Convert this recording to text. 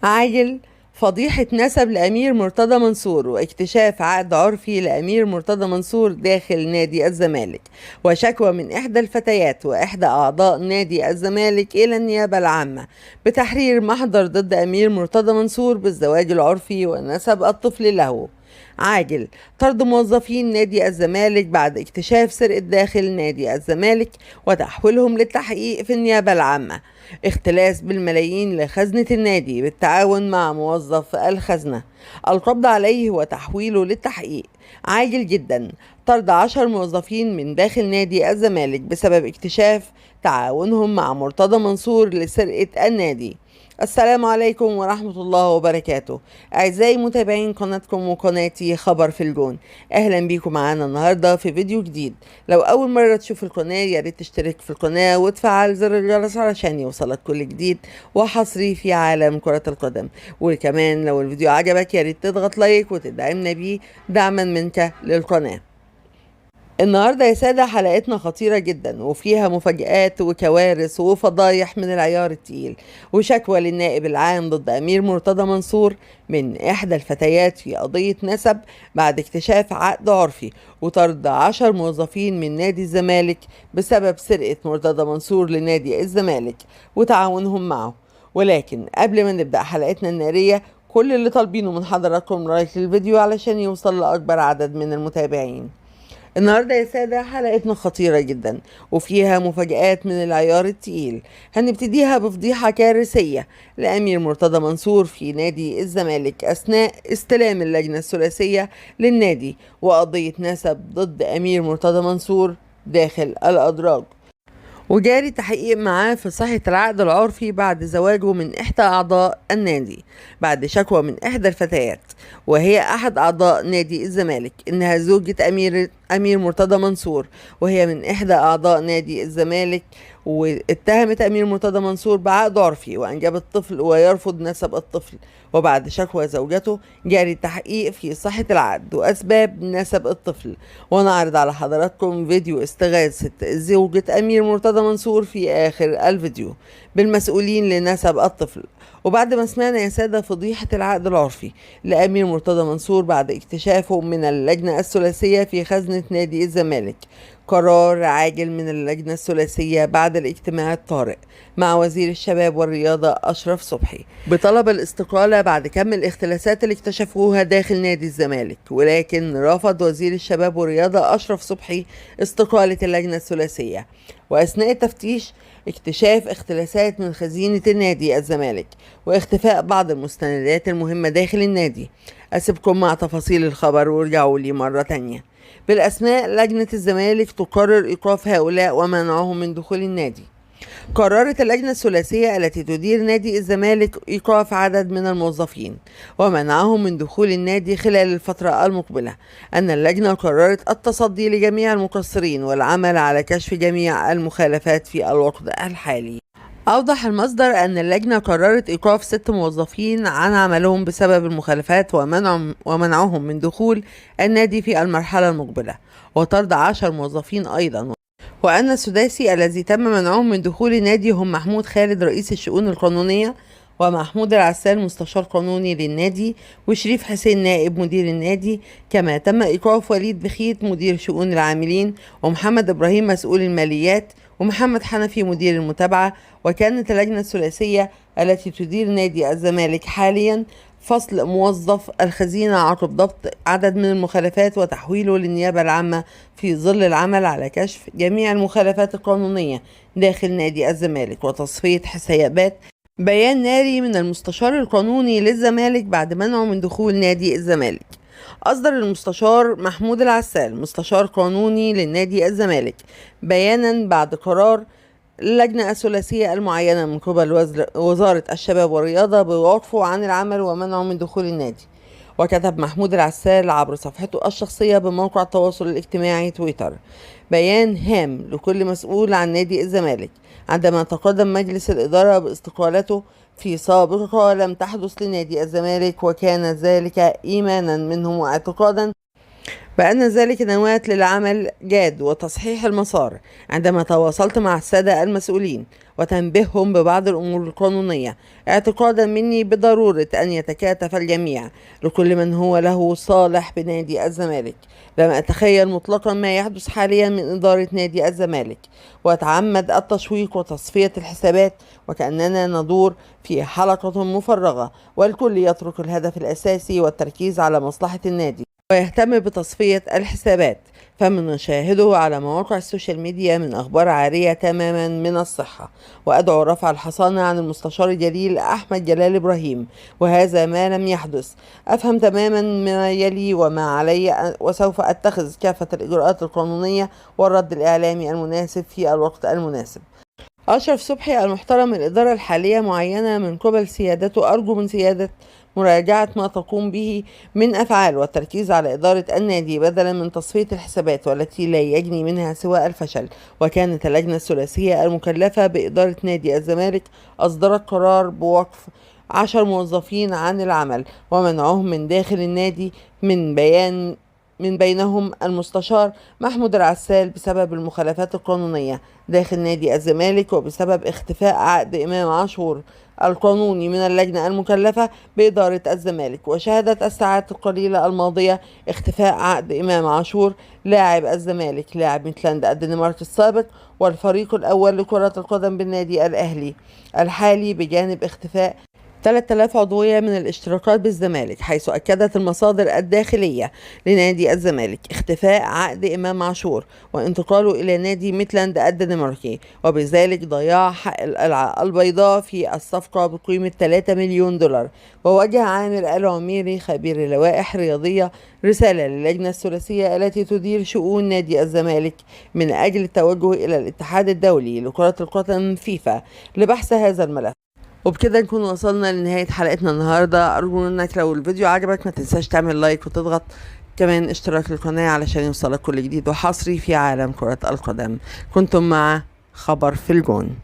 عاجل فضيحة نسب لأمير مرتضى منصور واكتشاف عقد عرفي لأمير مرتضى منصور داخل نادي الزمالك، وشكوى من إحدى الفتيات وإحدى أعضاء نادي الزمالك إلى النيابة العامة بتحرير محضر ضد أمير مرتضى منصور بالزواج العرفي ونسب الطفل له. عاجل طرد موظفين نادي الزمالك بعد اكتشاف سرقة داخل نادي الزمالك وتحويلهم للتحقيق في النيابة العامة. اختلاس بالملايين لخزنة النادي بالتعاون مع موظف الخزنة. القبض عليه وتحويله للتحقيق. عاجل جدا طرد 10 موظفين من داخل نادي الزمالك بسبب اكتشاف تعاونهم مع مرتضى منصور لسرقة النادي. السلام عليكم ورحمة الله وبركاته. أعزائي متابعين قناتكم وقناتي خبر في الجون، أهلا بيكم معانا النهاردة في فيديو جديد. لو أول مرة تشوف القناة ياريت تشترك في القناة وتفعل زر الجرس علشان يوصلك كل جديد وحصري في عالم كرة القدم. وكمان لو الفيديو عجبك ياريت تضغط لايك وتدعمنا بيه دعما منك للقناة. النهاردة يا سادة حلقتنا خطيرة جدا وفيها مفاجآت وكوارث وفضايح من العيار التقيل، وشكوى للنائب العام ضد أمير مرتضى منصور من إحدى الفتيات في قضية نسب بعد اكتشاف عقد عرفي، وطرد 10 موظفين من نادي الزمالك بسبب سرقة مرتضى منصور لنادي الزمالك وتعاونهم معه. ولكن قبل ما نبدأ حلقتنا النارية، كل اللي طالبينه من حضراتكم لايك للفيديو علشان يوصل لأكبر عدد من المتابعين. النهاردة يا سادة حلقتنا خطيرة جدا وفيها مفاجآت من العيار التقيل. هنبتديها بفضيحة كارثية لأمير مرتضى منصور في نادي الزمالك أثناء استلام اللجنة الثلاثية للنادي وقضية نسب ضد أمير مرتضى منصور داخل الأدراج، وجاري تحقيق معاه في صحة العقد العرفي بعد زواجه من إحدى أعضاء النادي بعد شكوى من إحدى الفتيات وهي أحد أعضاء نادي الزمالك إنها زوجة أمير مرتضى منصور، وهي من إحدى أعضاء نادي الزمالك، واتهمت أمير مرتضى منصور بعقد عرفي وأنجبت طفل ويرفض نسب الطفل. وبعد شكوى زوجته جاري التحقيق في صحة العقد وأسباب نسب الطفل. ونعرض على حضراتكم فيديو استغاثة زوجة أمير مرتضى منصور في آخر الفيديو بالمسؤولين لنسب الطفل. وبعد ما سمعنا يا سادة فضيحة العقد العرفي لأمير مرتضى منصور بعد اكتشافه من اللجنة الثلاثية في خزنة نادي الزمالك، قرار عاجل من اللجنة الثلاثية بعد الاجتماع الطارئ مع وزير الشباب والرياضة أشرف صبحي بطلب الاستقالة بعد كم الاختلاسات اللي اكتشفوها داخل نادي الزمالك، ولكن رفض وزير الشباب والرياضة أشرف صبحي استقالة اللجنة الثلاثية. وأثناء التفتيش اكتشاف اختلاسات من خزينة النادي الزمالك واختفاء بعض المستندات المهمة داخل النادي. أسيبكم مع تفاصيل الخبر وارجعوا لي مرة تانية. بالأسماء، لجنة الزمالك تقرر إيقاف هؤلاء ومنعهم من دخول النادي. قررت اللجنة الثلاثية التي تدير نادي الزمالك إيقاف عدد من الموظفين ومنعهم من دخول النادي خلال الفترة المقبلة. أن اللجنة قررت التصدي لجميع المقصرين والعمل على كشف جميع المخالفات في الوقت الحالي. أوضح المصدر أن اللجنة قررت إيقاف 6 موظفين عن عملهم بسبب المخالفات ومنعهم من دخول النادي في المرحلة المقبلة، وطرد 10 موظفين أيضا. وأن السداسي الذي تم منعهم من دخول النادي هم محمود خالد رئيس الشؤون القانونية، ومحمود العسال مستشار قانوني للنادي، وشريف حسين نائب مدير النادي. كما تم إيقاف وليد بخيت مدير شؤون العاملين، ومحمد إبراهيم مسؤول الماليات، ومحمد حنفي مدير المتابعة. وكانت اللجنة الثلاثية التي تدير نادي الزمالك حاليا فصل موظف الخزينة عقب ضبط عدد من المخالفات وتحويله للنيابة العامة في ظل العمل على كشف جميع المخالفات القانونية داخل نادي الزمالك وتصفية حسابات. بيان ناري من المستشار القانوني للزمالك بعد منعه من دخول نادي الزمالك. أصدر المستشار محمود العسال مستشار قانوني للنادي الزمالك بيانا بعد قرار اللجنة الثلاثية المعينة من قبل وزارة الشباب والرياضة بوقفه عن العمل ومنعه من دخول النادي. وكتب محمود العسال عبر صفحته الشخصية بموقع التواصل الاجتماعي تويتر بيان هام لكل مسؤول عن نادي الزمالك عندما تقدم مجلس الإدارة باستقالته في سابقة لم تحدث لنادي الزمالك، وكان ذلك إيمانا منهم واعتقادا بأن ذلك نواة للعمل جاد وتصحيح المسار عندما تواصلت مع السادة المسؤولين وتنبيههم ببعض الأمور القانونية، اعتقادا مني بضرورة أن يتكاتف الجميع لكل من هو له صالح بنادي الزمالك. لم أتخيل مطلقا ما يحدث حاليا من إدارة نادي الزمالك، وأتعمد التشويق وتصفية الحسابات وكأننا ندور في حلقة مفرغة، والكل يترك الهدف الأساسي والتركيز على مصلحة النادي ويهتم بتصفية الحسابات. فما نشاهده على مواقع السوشيال ميديا من أخبار عارية تماما من الصحة. وأدعو رفع الحصانة عن المستشار الجليل أحمد جلال إبراهيم، وهذا ما لم يحدث. أفهم تماما ما يلي وما علي، وسوف أتخذ كافة الإجراءات القانونية والرد الإعلامي المناسب في الوقت المناسب. أشرف صبحي المحترم، الإدارة الحالية معينة من قبل سيادته. أرجو من سيادة مراجعة ما تقوم به من أفعال والتركيز على إدارة النادي بدلا من تصفية الحسابات والتي لا يجني منها سوى الفشل. وكانت اللجنة الثلاثية المكلفة بإدارة نادي الزمالك أصدرت قرار بوقف 10 موظفين عن العمل ومنعهم من داخل النادي، من بينهم المستشار محمود العسال بسبب المخالفات القانونية داخل نادي الزمالك، وبسبب اختفاء عقد إمام عاشور القانوني من اللجنة المكلفة بإدارة الزمالك. وشهدت الساعات القليلة الماضية اختفاء عقد إمام عاشور لاعب الزمالك لاعب ميتلاند الدنمارك السابق والفريق الأول لكرة القدم بالنادي الأهلي الحالي، بجانب اختفاء 3000 عضوية من الاشتراكات بالزمالك، حيث أكدت المصادر الداخلية لنادي الزمالك اختفاء عقد إمام عاشور وانتقاله إلى نادي ميتلاند الدنماركي، وبذلك ضياع حق القلعة البيضاء في الصفقة بقيمة 3 مليون دولار. ووجه عامر العميري خبير اللوائح الرياضية رسالة للجنة الثلاثية التي تدير شؤون نادي الزمالك من أجل التوجه إلى الاتحاد الدولي لكرة القدم فيفا لبحث هذا الملف. وبكده نكون وصلنا لنهاية حلقتنا النهاردة. أرجو انك لو الفيديو عجبك ما تنساش تعمل لايك وتضغط كمان اشتراك للقناة علشان يوصلك كل جديد وحصري في عالم كرة القدم. كنتم مع خبر في الجون.